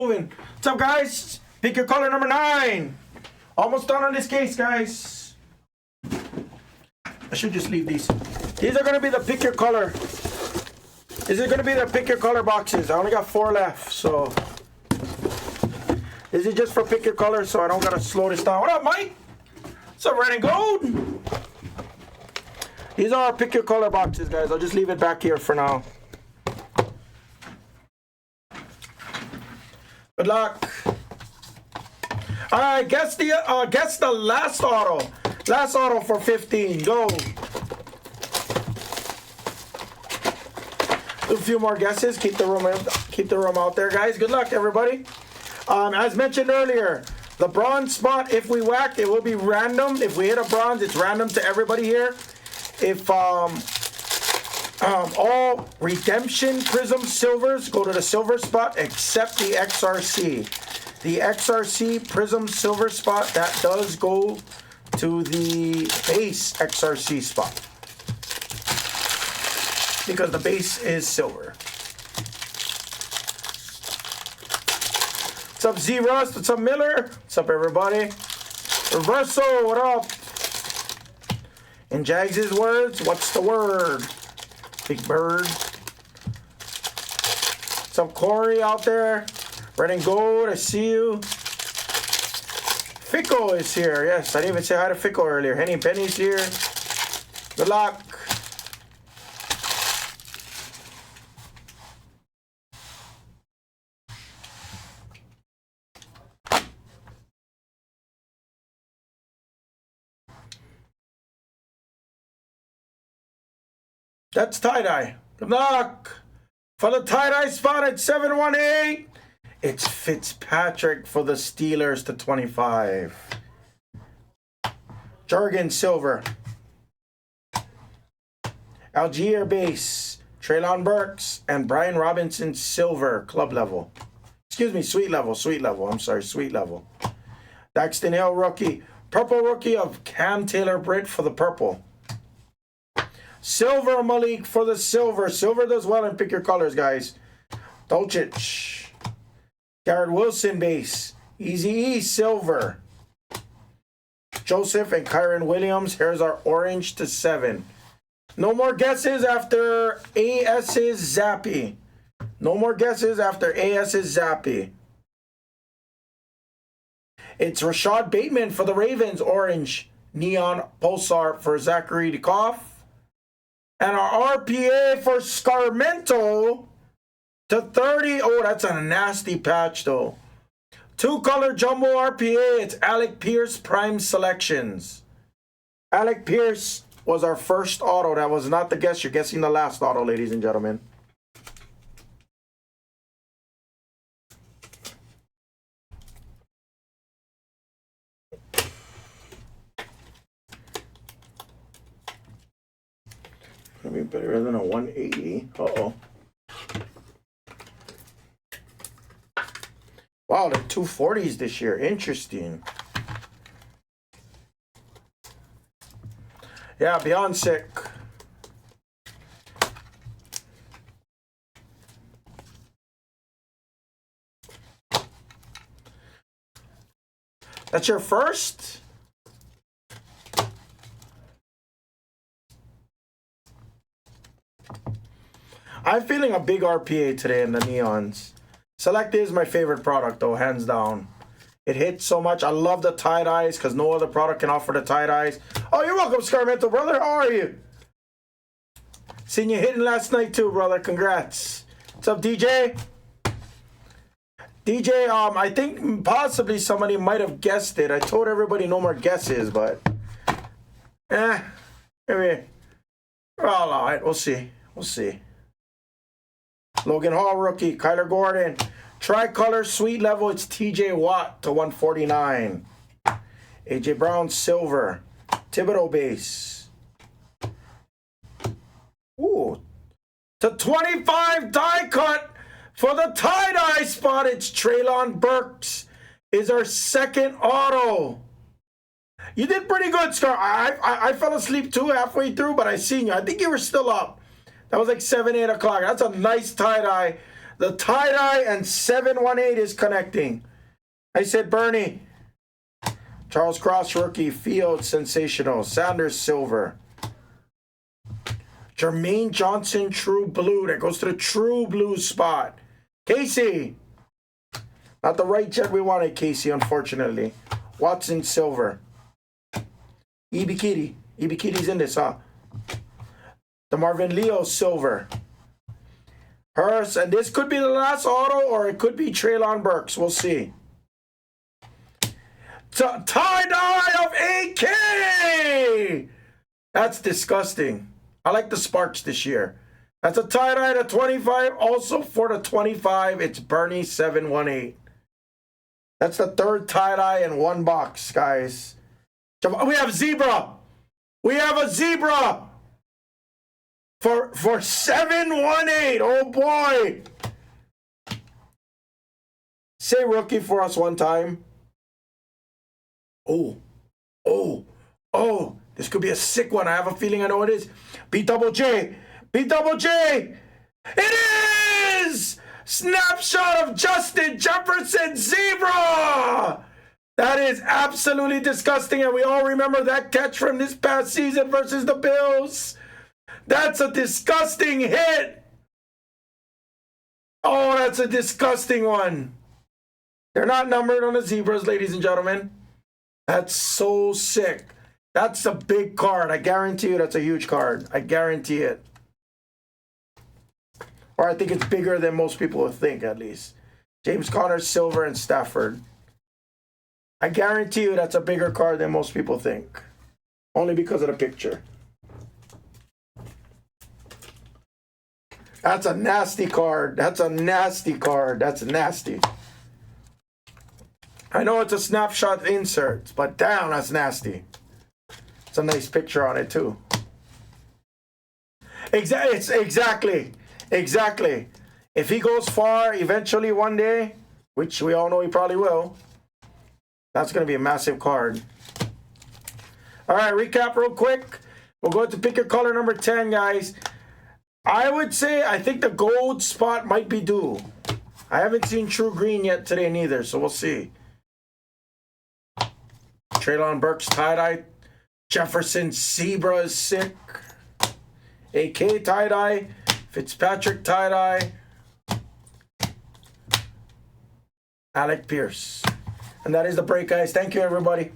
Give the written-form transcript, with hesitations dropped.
What's up, guys? Pick your color number 9. Almost done on this case, guys. I should just leave these. These are going to be the pick your color. These are going to be the pick your color boxes. I only got 4 left, so this is just for pick your color, so I don't got to slow this down. What up, Mike? What's up, red and gold? These are our pick your color boxes, guys. I'll just leave it back here for now. Good luck. All right, guess the last auto. Last auto for 15. Go. Do a few more guesses. Keep the room out there, guys. Good luck, everybody. As mentioned earlier, the bronze spot, if we whack, it will be random. If we hit a bronze, it's random to everybody here. If all redemption prism silvers go to the silver spot except the XRC. The XRC prism silver spot, that does go to the base XRC spot because the base is silver. What's up, Z Rust? What's up, Miller? What's up, everybody? Reverso, what up? In Jags' words, what's the word? Big Bird. What's up, Corey out there? Red and gold, I see you. Fico is here. Yes, I didn't even say hi to Fico earlier. Henny Penny's here. Good luck. That's tie-dye. Good luck. For the tie-dye spot at 718, it's Fitzpatrick for the Steelers to 25. Jargon silver. Algier base. Treylon Burks and Brian Robinson silver club level. Excuse me, sweet level. I'm sorry, sweet level. Daxton Hill rookie. Purple rookie of Cam Taylor-Britt for the purple. Silver Malik for the silver. Silver does well in pick your colors, guys. Dolchich. Garrett Wilson base. Easy-E silver. Joseph and Kyron Williams. Here's our orange to 7. No more guesses after AS's Zappy. No more guesses after AS's Zappy. It's Rashad Bateman for the Ravens. Orange. Neon Pulsar for Zachary DeKoff. And our RPA for Scarmento to 30. Oh, that's a nasty patch, though. 2-color jumbo RPA. It's Alec Pierce Prime Selections. Alec Pierce was our first auto. That was not the guess. You're guessing the last auto, ladies and gentlemen. Gonna be better than a 180. Uh-oh. Wow, they're 240s this year. Interesting. Yeah, beyond sick. That's your first? I'm feeling a big RPA today in the neons. Select is my favorite product, though, hands down. It hits so much. I love the tie-dyes because no other product can offer the tie-dyes. Oh, you're welcome, Scarmento, brother. How are you? Seen you hitting last night, too, brother. Congrats. What's up, DJ? DJ, I think possibly somebody might have guessed it. I told everybody no more guesses, but... maybe... We're all right. We'll see. We'll see. Logan Hall rookie, Kyler Gordon. Tricolor sweet level, it's TJ Watt to 149. AJ Brown silver. Thibodeau base. Ooh. To 25 die cut for the tie-dye spot. It's Treylon Burks is our second auto. You did pretty good, Scar. I fell asleep too halfway through, but I seen you. I think you were still up. That was like 7, 8 o'clock. That's a nice tie-dye. The tie-dye and 718 is connecting. I said Bernie. Charles Cross, rookie. Field, sensational. Sanders, silver. Jermaine Johnson, true blue. That goes to the true blue spot. Casey. Not the right jet we wanted, Casey, unfortunately. Watson, silver. Ibikiti. Ibikiti's in this, huh? The Marvin Leo, silver. Hurst, and this could be the last auto, or it could be Treylon Burks. We'll see. Tie-dye of AK! That's disgusting. I like the Sparks this year. That's a tie-dye to 25. Also for the 25, it's Bernie 718. That's the third tie-dye in one box, guys. We have zebra. We have a zebra for 718. Oh boy. Say rookie for us one time. Oh. This could be a sick one. I have a feeling I know what it is. B-double-J. B-double-J. It is! Snapshot of Justin Jefferson Zebra! That is absolutely disgusting, and we all remember that catch from this past season versus the Bills. That's a disgusting hit. Oh, that's a disgusting one. They're not numbered on the Zebras, ladies and gentlemen. That's so sick. That's a big card. I guarantee you that's a huge card. I guarantee it. Or I think it's bigger than most people would think, at least. James Conner, silver, and Stafford. I guarantee you that's a bigger card than most people think. Only because of the picture. That's a nasty card. That's a nasty card. That's nasty. I know it's a snapshot insert, but damn, that's nasty. It's a nice picture on it, too. Exactly. If he goes far eventually one day, which we all know he probably will, that's going to be a massive card. All right, recap real quick. We'll go to pick your color number 10, guys. I would say I think the gold spot might be due. I haven't seen true green yet today neither, so we'll see. Treylon Burks tie-dye. Jefferson Zebra is sick. AK tie-dye. Fitzpatrick tie-dye. Alec Pierce. And that is the break, guys. Thank you, everybody.